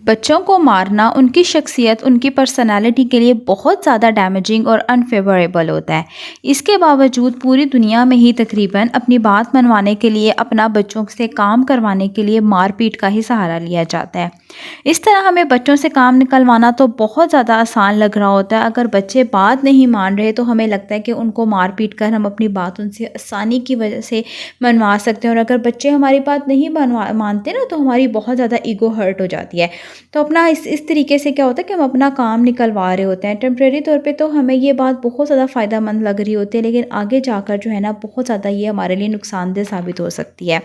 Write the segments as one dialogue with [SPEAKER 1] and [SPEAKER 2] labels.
[SPEAKER 1] बच्चों को मारना उनकी शख्सियत, उनकी पर्सनैलिटी के लिए बहुत ज़्यादा डैमेजिंग और अनफेवरेबल होता है। इसके बावजूद पूरी दुनिया में ही तकरीबन अपनी बात मनवाने के लिए, अपना बच्चों से काम करवाने के लिए मार-पीट का ही सहारा लिया जाता है। इस तरह हमें बच्चों से काम निकलवाना तो बहुत ज़्यादा आसान लग रहा होता है। अगर बच्चे बात नहीं मान रहे तो हमें लगता है कि उनको मार-पीट कर हम अपनी बात उनसे आसानी की वजह से मनवा सकते हैं, और अगर बच्चे हमारी बात नहीं मानते ना, तो हमारी बहुत ज़्यादा ईगो हर्ट हो जाती है। तो अपना इस तरीके से क्या होता है कि हम अपना काम निकलवा रहे होते हैं। टेम्परेरी तौर पे तो हमें ये बात बहुत ज़्यादा फ़ायदेमंद लग रही होती है, लेकिन आगे जाकर जो है ना बहुत ज़्यादा ये हमारे लिए नुकसानदेह साबित हो सकती है।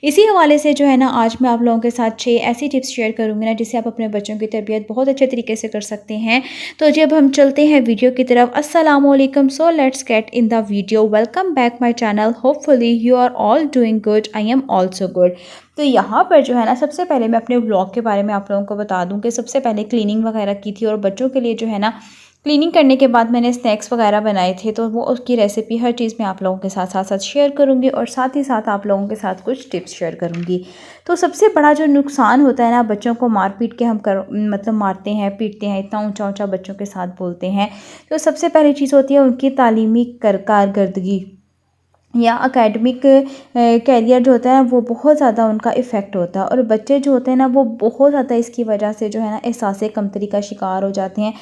[SPEAKER 1] इसी हवाले से जो है ना आज मैं आप लोगों के साथ 6 ऐसी टिप्स शेयर करूँगी ना, जिससे आप अपने बच्चों की तरबियत बहुत अच्छे तरीके से कर सकते हैं। तो जब हम चलते हैं वीडियो की तरफ, अस्सलाम वालेकुम। So let's get in the video. Welcome back my channel. Hopefully you are all doing good. I am also good. तो यहाँ पर जो है ना सबसे पहले मैं अपने व्लॉग के बारे में आप लोगों को बता दूँ कि सबसे पहले क्लीनिंग वगैरह की थी, और बच्चों के लिए जो है ना क्लीनिंग करने के बाद मैंने स्नैक्स वगैरह बनाए थे, तो वो उसकी रेसिपी हर चीज़ मैं आप लोगों के साथ साथ साथ शेयर करूँगी, और साथ ही साथ आप लोगों के साथ कुछ टिप्स शेयर करूँगी। तो सबसे बड़ा जो नुकसान होता है ना, बच्चों को मार पीट के हम मतलब मारते हैं, पीटते हैं, इतना ऊंचा ऊंचा बच्चों के साथ बोलते हैं। तो सबसे पहली चीज़ होती है उनकी तालीमी कारकर्दगी या एकेडमिक कैरियर जो होता है वो बहुत ज़्यादा उनका इफ़ेक्ट होता है, और बच्चे जो होते हैं ना वो बहुत ज़्यादा इसकी वजह से जो है ना एहसास कमतरी का शिकार हो जाते हैं।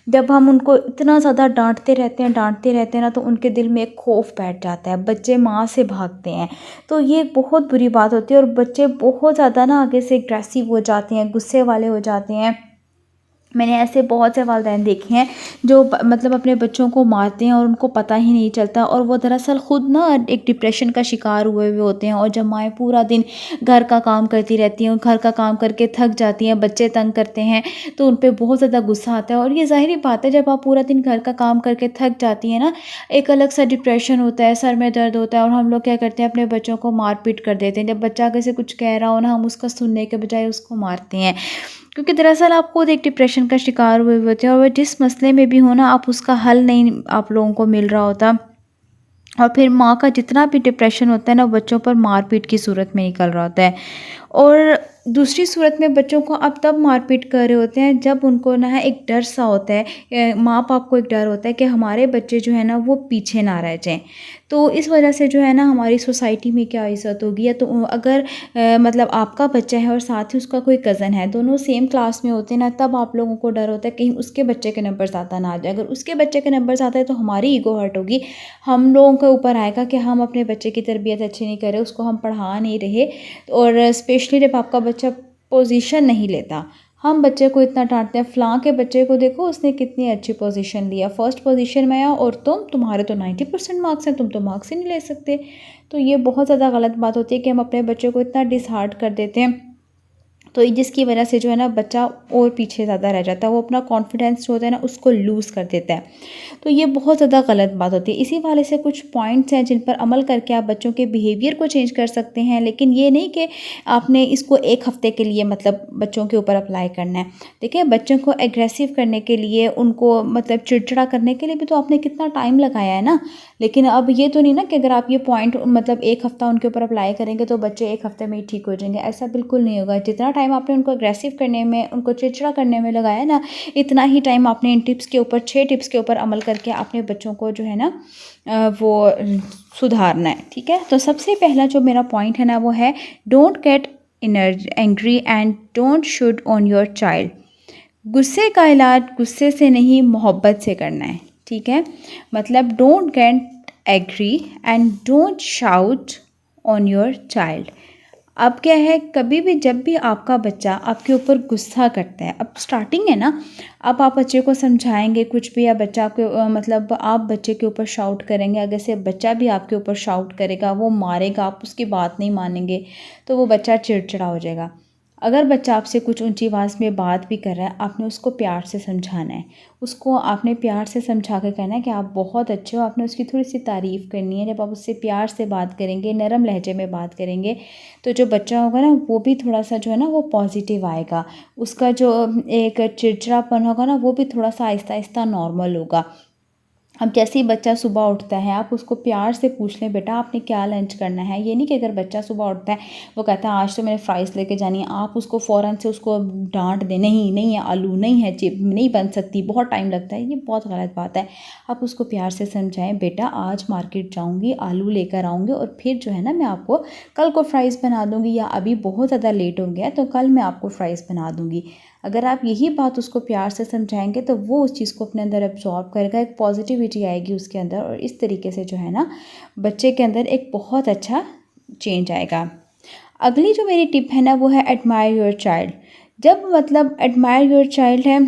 [SPEAKER 1] जब हम उनको इतना ज़्यादा डांटते रहते हैं ना, तो उनके दिल में एक खौफ बैठ जाता है, बच्चे माँ से भागते हैं। तो ये बहुत बुरी बात होती है, और बच्चे बहुत ज़्यादा ना आगे से एग्रेसिव हो जाते हैं, गुस्से वाले हो जाते हैं। मैंने ऐसे बहुत से वालिदैन देखे हैं जो मतलब अपने बच्चों को मारते हैं और उनको पता ही नहीं चलता, और वो दरअसल ख़ुद ना एक डिप्रेशन का शिकार हुए हुए होते हैं। और जब माएँ पूरा दिन घर का काम करती रहती हैं, घर का काम करके थक जाती हैं, बच्चे तंग करते हैं, तो उन पे बहुत ज़्यादा गुस्सा आता है। और ये ज़ाहिर बात है, जब आप पूरा दिन घर का काम करके थक जाती हैं ना, एक अलग सा डिप्रेशन होता है, सर में दर्द होता है, और हम लोग क्या करते हैं, अपने बच्चों को मार पीट कर देते हैं। जब बच्चा आगे से कुछ कह रहा हो ना, हम उसका सुनने के बजाय उसको मारते हैं, क्योंकि दरअसल आप खुद एक डिप्रेशन का शिकार हुए हुए होते हैं, और वह जिस मसले में भी हो ना, आप उसका हल नहीं आप लोगों को मिल रहा होता, और फिर माँ का जितना भी डिप्रेशन होता है ना, बच्चों पर मारपीट की सूरत में निकल रहा होता है। और दूसरी सूरत में बच्चों को आप तब मारपीट कर रहे होते हैं जब उनको ना एक डर सा होता है, माँ बाप को एक डर होता है कि हमारे बच्चे जो है ना वो पीछे ना रह जाएं। तो इस वजह से जो है ना हमारी सोसाइटी में क्या इज़्ज़त होगी, या तो अगर मतलब आपका बच्चा है और साथ ही उसका कोई कज़न है, दोनों सेम क्लास में होते हैं ना, तब आप लोगों को डर होता है कहीं उसके बच्चे के नंबर ज़्यादा ना आ जाए। अगर उसके बच्चे के नंबर ज़्यादा है तो हमारी ईगो हर्ट होगी, हम लोगों के ऊपर आएगा कि हम अपने बच्चे की तरबियत अच्छी नहीं कर रहे, उसको हम पढ़ा नहीं रहे। और स्पेशली जब आपका बच्चा पोजीशन नहीं लेता, हम बच्चे को इतना डांटते हैं, फ़लाँ के बच्चे को देखो उसने कितनी अच्छी पोजीशन लिया, फर्स्ट पोजीशन में आया, और तुम्हारे तो 90% मार्क्स हैं, तुम तो मार्क्स ही नहीं ले सकते। तो ये बहुत ज़्यादा गलत बात होती है कि हम अपने बच्चे को इतना डिसहार्ट कर देते हैं, तो जिसकी वजह से जो है ना बच्चा और पीछे ज़्यादा रह जाता है, वो अपना कॉन्फिडेंस जो होता है ना उसको लूज़ कर देता है। तो ये बहुत ज़्यादा गलत बात होती है। इसी वाले से कुछ पॉइंट्स हैं जिन पर अमल करके आप बच्चों के बिहेवियर को चेंज कर सकते हैं, लेकिन ये नहीं कि आपने इसको 1 हफ़्ते के लिए मतलब बच्चों के ऊपर अप्लाई करना है। देखिए, बच्चों को एग्रेसिव करने के लिए, उनको मतलब चिड़चिड़ा करने के लिए भी तो आपने कितना टाइम लगाया है ना। लेकिन अब ये तो नहीं ना कि अगर आप ये पॉइंट मतलब 1 हफ़्ता उनके ऊपर अप्लाई करेंगे तो बच्चे 1 हफ़्ते में ही ठीक हो जाएँगे, ऐसा बिल्कुल नहीं होगा। जितना टाइम आपने उनको एग्रेसिव करने में, उनको चिड़चिड़ा करने में लगाया ना, इतना ही टाइम आपने इन टिप्स के ऊपर, 6 टिप्स के ऊपर अमल करके अपने बच्चों को जो है ना वो सुधारना है, ठीक है। तो सबसे पहला जो मेरा पॉइंट है ना वो है, don't get angry and don't shoot on your child. गुस्से का इलाज गुस्से से नहीं, मोहब्बत से करना है, ठीक है। मतलब don't get agree and don't shout on your child. अब क्या है, कभी भी जब भी आपका बच्चा आपके ऊपर गुस्सा करता है, अब स्टार्टिंग है ना, अब आप बच्चे को समझाएंगे कुछ भी, या बच्चा आपके मतलब आप बच्चे के ऊपर शाउट करेंगे, अगर से बच्चा भी आपके ऊपर शाउट करेगा, वो मारेगा, आप उसकी बात नहीं मानेंगे, तो वो बच्चा चिड़चिड़ा हो जाएगा। अगर बच्चा आपसे कुछ ऊंची आवाज़ में बात भी कर रहा है, आपने उसको प्यार से समझाना है, उसको आपने प्यार से समझा के कहना है कि आप बहुत अच्छे हो, आपने उसकी थोड़ी सी तारीफ़ करनी है। जब आप उससे प्यार से बात करेंगे, नरम लहजे में बात करेंगे, तो जो बच्चा होगा ना वो भी थोड़ा सा जो है ना वो पॉजिटिव आएगा, उसका जो एक चिड़चिड़ापन होगा ना वो भी थोड़ा सा आहिस्ता आहिस्ता नॉर्मल होगा। अब जैसे ही बच्चा सुबह उठता है आप उसको प्यार से पूछ लें, बेटा आपने क्या लंच करना है। ये नहीं कि अगर बच्चा सुबह उठता है वो कहता है आज तो मैंने फ्राइज़ लेके जानी है, आप उसको फ़ौरन से उसको डांट दें, नहीं नहीं है आलू, नहीं है चिप, नहीं बन सकती, बहुत टाइम लगता है, ये बहुत गलत बात है। आप उसको प्यार से समझाएं, बेटा आज मार्केट जाऊँगी, आलू लेकर आऊँगी और फिर जो है ना मैं आपको कल को फ्राइज़ बना दूँगी, या अभी बहुत ज़्यादा लेट हो गया तो कल मैं आपको फ्राइज़ बना दूँगी। अगर आप यही बात उसको प्यार से समझाएंगे तो वो उस चीज़ को अपने अंदर एब्जॉर्ब करेगा, एक पॉजिटिविटी आएगी उसके अंदर, और इस तरीके से जो है ना बच्चे के अंदर एक बहुत अच्छा चेंज आएगा। अगली जो मेरी टिप है ना वो है एडमायर योर चाइल्ड। जब मतलब एडमायर योर चाइल्ड है,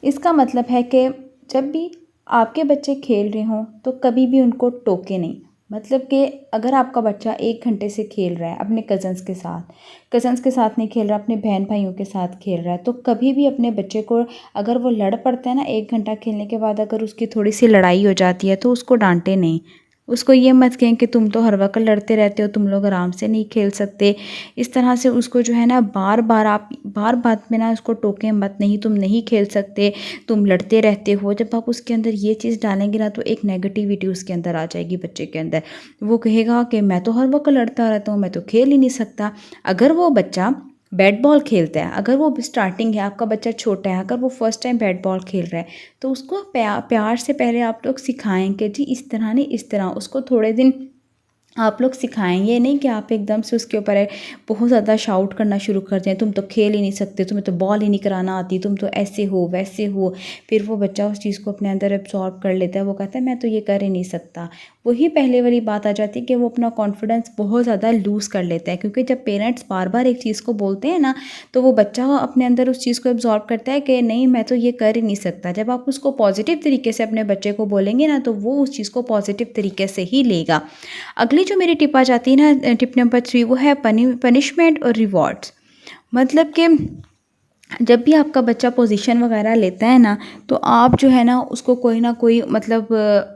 [SPEAKER 1] इसका मतलब है कि जब भी आपके बच्चे खेल रहे हों तो कभी भी उनको टोके नहीं। मतलब कि अगर आपका बच्चा 1 घंटे से खेल रहा है अपने कज़न्स के साथ नहीं खेल रहा, अपने बहन भाइयों के साथ खेल रहा है, तो कभी भी अपने बच्चे को, अगर वो लड़ पड़ता है ना 1 घंटा खेलने के बाद, अगर उसकी थोड़ी सी लड़ाई हो जाती है तो उसको डांटे नहीं। उसको ये मत कहें कि तुम तो हर वक्त लड़ते रहते हो, तुम लोग आराम से नहीं खेल सकते। इस तरह से उसको जो है ना आप बार बात में ना उसको टोकें मत, नहीं तुम नहीं खेल सकते, तुम लड़ते रहते हो। जब आप उसके अंदर ये चीज़ डालेंगे ना तो एक नेगेटिविटी उसके अंदर आ जाएगी बच्चे के अंदर। वो कहेगा कि मैं तो हर वक्त लड़ता रहता हूँ, मैं तो खेल ही नहीं सकता। अगर वो बच्चा बैट बॉल खेलता है, अगर वो स्टार्टिंग है, आपका बच्चा छोटा है, अगर वो फर्स्ट टाइम बैट बॉल खेल रहा है तो उसको प्यार से पहले आप लोग सिखाएं कि जी इस तरह नहीं, इस तरह। उसको थोड़े दिन आप लोग सिखाएं, ये नहीं कि आप एकदम से उसके ऊपर बहुत ज़्यादा शाउट करना शुरू कर दें, तुम तो खेल ही नहीं सकते, तुम्हें तो बॉल ही नहीं कराना आती, तुम तो ऐसे हो वैसे हो। फिर वो बच्चा उस चीज़ को अपने अंदर एब्जॉर्ब कर लेता है, वो कहता है मैं तो ये कर ही नहीं सकता। वही पहले वाली बात आ जाती है कि वो अपना कॉन्फिडेंस बहुत ज़्यादा लूज़ कर लेता है, क्योंकि जब पेरेंट्स बार बार एक चीज़ को बोलते हैं ना तो वो बच्चा अपने अंदर उस चीज़ को एब्जॉर्ब करता है कि नहीं मैं तो ये कर ही नहीं सकता। जब आप उसको पॉजिटिव तरीके से अपने बच्चे को बोलेंगे ना तो वो उस चीज़ को पॉजिटिव तरीके से ही लेगा। अगली जो मेरी टिप आ जाती है ना, टिप नंबर 3, वो है पनिशमेंट और रिवॉर्ड्स। मतलब कि जब भी आपका बच्चा पोजीशन वगैरह लेता है ना तो आप जो है ना उसको कोई ना कोई मतलब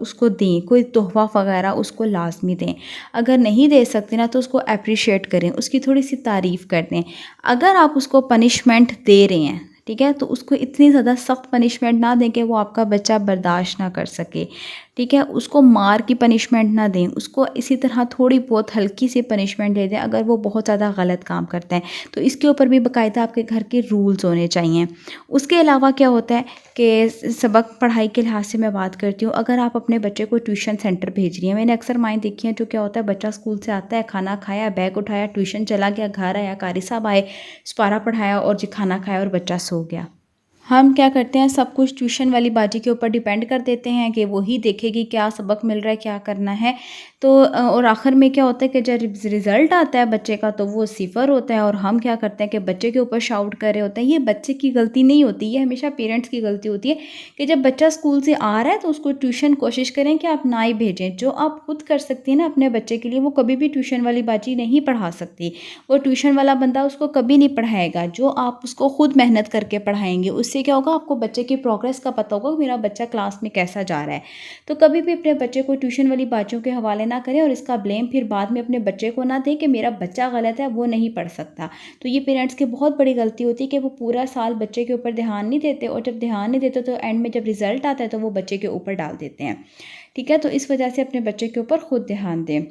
[SPEAKER 1] उसको दें, कोई तोहफ़ा वगैरह उसको लाज़मी दें। अगर नहीं दे सकते ना तो उसको अप्रिशिएट करें, उसकी थोड़ी सी तारीफ़ कर दें। अगर आप उसको पनिशमेंट दे रहे हैं, ठीक है, तो उसको इतनी ज़्यादा सख्त पनिशमेंट ना दें कि वो आपका बच्चा बर्दाश्त ना कर सके। ठीक है, उसको मार की पनिशमेंट ना दें, उसको इसी तरह थोड़ी बहुत हल्की सी पनिशमेंट दे दें अगर वो बहुत ज़्यादा गलत काम करता है। तो इसके ऊपर भी बाकायदा आपके घर के रूल्स होने चाहिए। उसके अलावा क्या होता है कि सबक पढ़ाई के लिहाज से मैं बात करती हूँ, अगर आप अपने बच्चे को ट्यूशन सेंटर भेज रही हैं, मैंने अक्सर माएँ देखी हैं जो क्या होता है, बच्चा स्कूल से आता है, खाना खाया, बैग उठाया, ट्यूशन चला गया, घर आया, कारी साहब आए, सुपारा पढ़ाया और जी खाना खाया और बच्चा सो गया। हम क्या करते हैं, सब कुछ ट्यूशन वाली बाजी के ऊपर डिपेंड कर देते हैं कि वो ही देखेगी क्या सबक मिल रहा है, क्या करना है। तो और आखिर में क्या होता है कि जब रिज़ल्ट आता है बच्चे का तो वो 0 होता है, और हम क्या करते हैं कि बच्चे के ऊपर शाउट कर रहे होते हैं। ये बच्चे की गलती नहीं होती, ये हमेशा पेरेंट्स की गलती होती है कि जब बच्चा स्कूल से आ रहा है तो उसको ट्यूशन कोशिश करें कि आप ना ही भेजें। जो आप खुद कर सकती हैं ना अपने बच्चे के लिए, वो कभी भी ट्यूशन वाली बाजी नहीं पढ़ा सकती। वो ट्यूशन वाला बंदा उसको कभी नहीं पढ़ाएगा, जो आप उसको खुद मेहनत करके पढ़ाएंगे। उससे क्या होगा, आपको बच्चे की प्रोग्रेस का पता होगा, मेरा बच्चा क्लास में कैसा जा रहा है। तो कभी भी अपने बच्चे को ट्यूशन वाली बातों के हवाले ना करें और इसका ब्लेम फिर बाद में अपने बच्चे को ना दें कि मेरा बच्चा गलत है, वो नहीं पढ़ सकता। तो ये पेरेंट्स की बहुत बड़ी गलती होती है कि वो पूरा साल बच्चे के ऊपर ध्यान नहीं देते, और जब ध्यान नहीं देते तो एंड में जब रिजल्ट आता है तो वो बच्चे के ऊपर डाल देते हैं। ठीक है, तो इस वजह से अपने बच्चे के ऊपर खुद ध्यान दें।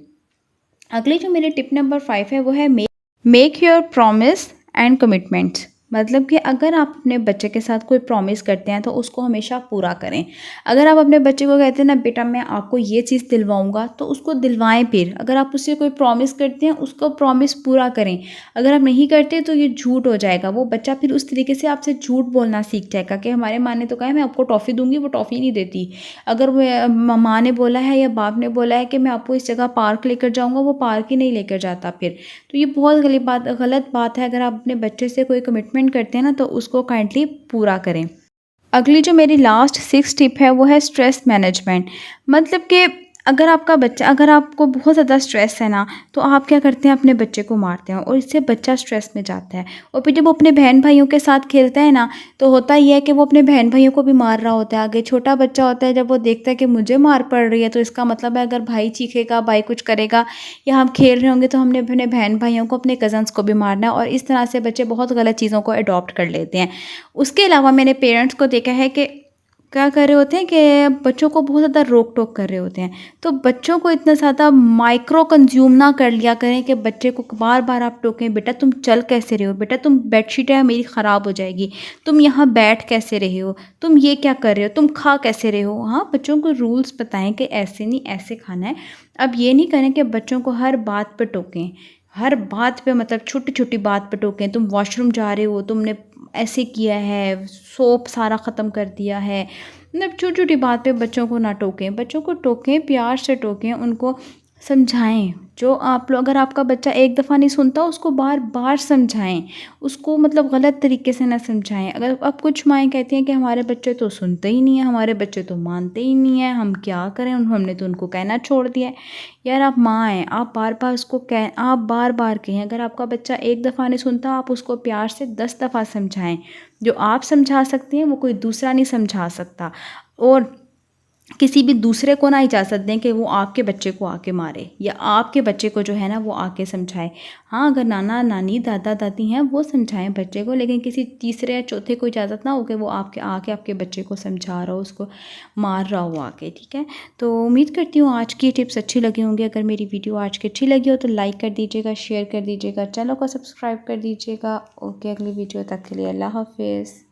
[SPEAKER 1] अगली जो मेरी टिप नंबर 5 है वो है make your promise and commitments. मतलब कि अगर आप अपने बच्चे के साथ कोई प्रॉमिस करते हैं तो उसको हमेशा पूरा करें। अगर आप अपने बच्चे को कहते हैं ना बेटा मैं आपको ये चीज़ दिलवाऊंगा, तो उसको दिलवाएं। फिर अगर आप उससे कोई प्रॉमिस करते हैं उसको प्रॉमिस पूरा करें। अगर आप नहीं करते तो ये झूठ हो जाएगा, वो बच्चा फिर उस तरीके से आपसे झूठ बोलना सीख जाएगा कि हमारे माँ ने तो कहा है मैं आपको टॉफ़ी दूंगी, वो टॉफ़ी नहीं देती। अगर वो माँ ने बोला है या बाप ने बोला है कि मैं आपको इस जगह पार्क लेकर जाऊँगा, वो पार्क ही नहीं लेकर जाता फिर। तो ये बहुत गलत बात है। अगर आप अपने बच्चे से कोई कमिटमेंट करते हैं ना तो उसको काइंडली पूरा करें। अगली जो मेरी लास्ट 6 टिप है वो है स्ट्रेस मैनेजमेंट। मतलब कि अगर आपको बहुत ज़्यादा स्ट्रेस है ना तो आप क्या करते हैं, अपने बच्चे को मारते हैं और इससे बच्चा स्ट्रेस में जाता है। और फिर जब वो अपने बहन भाइयों के साथ खेलता है ना तो होता ही है कि वो अपने बहन भाइयों को भी मार रहा होता है। आगे छोटा बच्चा होता है, जब वो देखता है कि मुझे मार पड़ रही है तो इसका मतलब है अगर भाई चीखेगा, भाई कुछ करेगा या हम खेल रहे होंगे तो हमने अपने बहन भाइयों को, अपने कज़न्स को भी मारना है। और इस तरह से बच्चे बहुत गलत चीज़ों को अडॉप्ट कर लेते हैं। उसके अलावा मैंने पेरेंट्स को देखा है कि क्या कर रहे होते हैं कि बच्चों को बहुत ज़्यादा रोक-टोक कर रहे होते हैं। तो बच्चों को इतना ज़्यादा माइक्रो कंज़्यूम ना कर लिया करें कि बच्चे को बार-बार आप टोकें, "बेटा तुम चल कैसे रहे हो? बेटा तुम बेडशीट है मेरी ख़राब हो जाएगी। तुम यहाँ बैठ कैसे रहे हो? तुम ये क्या कर रहे हो? तुम खा कैसे रहे हो?" हाँ, बच्चों को रूल्स बताएँ कि ऐसे नहीं, ऐसे खाना है। अब ये नहीं करें कि बच्चों को हर बात पे टोकें। हर बात पे मतलब छोटी-छोटी बात पे टोकें, "तुम वॉशरूम जा रहे हो, तुमने ऐसे किया है, सोप सारा ख़त्म कर दिया है।" मतलब छोटी-छोटी बात पे बच्चों को ना टोकें, बच्चों को टोकें, प्यार से टोकें, उनको समझाएँ। जो आप लोग अगर आपका बच्चा एक दफ़ा नहीं सुनता, उसको बार-बार समझाएँ। उसको मतलब गलत तरीके से ना समझाएँ। अगर अब कुछ माएँ कहती हैं कि हमारे बच्चे तो सुनते ही नहीं हैं, हमारे बच्चे तो मानते ही नहीं हैं, हम क्या करें? हमने तो उनको कहना छोड़ दिया है। यार आप माँ हैं, आप बार-बार कहें। अगर आपका बच्चा एक दफ़ा नहीं सुनता, आप उसको प्यार से 10 दफ़ा समझाएँ। जो आप समझा सकती हैं, वो कोई दूसरा नहीं समझा सकता। और किसी भी दूसरे को ना इजाज़त दें कि वो आपके बच्चे को आके मारे या आपके बच्चे को जो है ना वो आके समझाए। हाँ, अगर नाना-नानी, दादा-दादी हैं वो समझाएँ बच्चे को, लेकिन किसी तीसरे या चौथे को इजाज़त ना हो कि वो आपके आके आपके बच्चे को समझा रहा हो, उसको मार रहा हो आके, ठीक है? तो उम्मीद करती हूँ आज की टिप्स अच्छी लगी होंगी। अगर मेरी वीडियो आज की अच्छी लगी हो तो लाइक कर दीजिएगा, शेयर कर दीजिएगा, चैनल को सब्सक्राइब कर दीजिएगा। ओके, अगली वीडियो तक के लिए अल्लाह हाफ़िज़।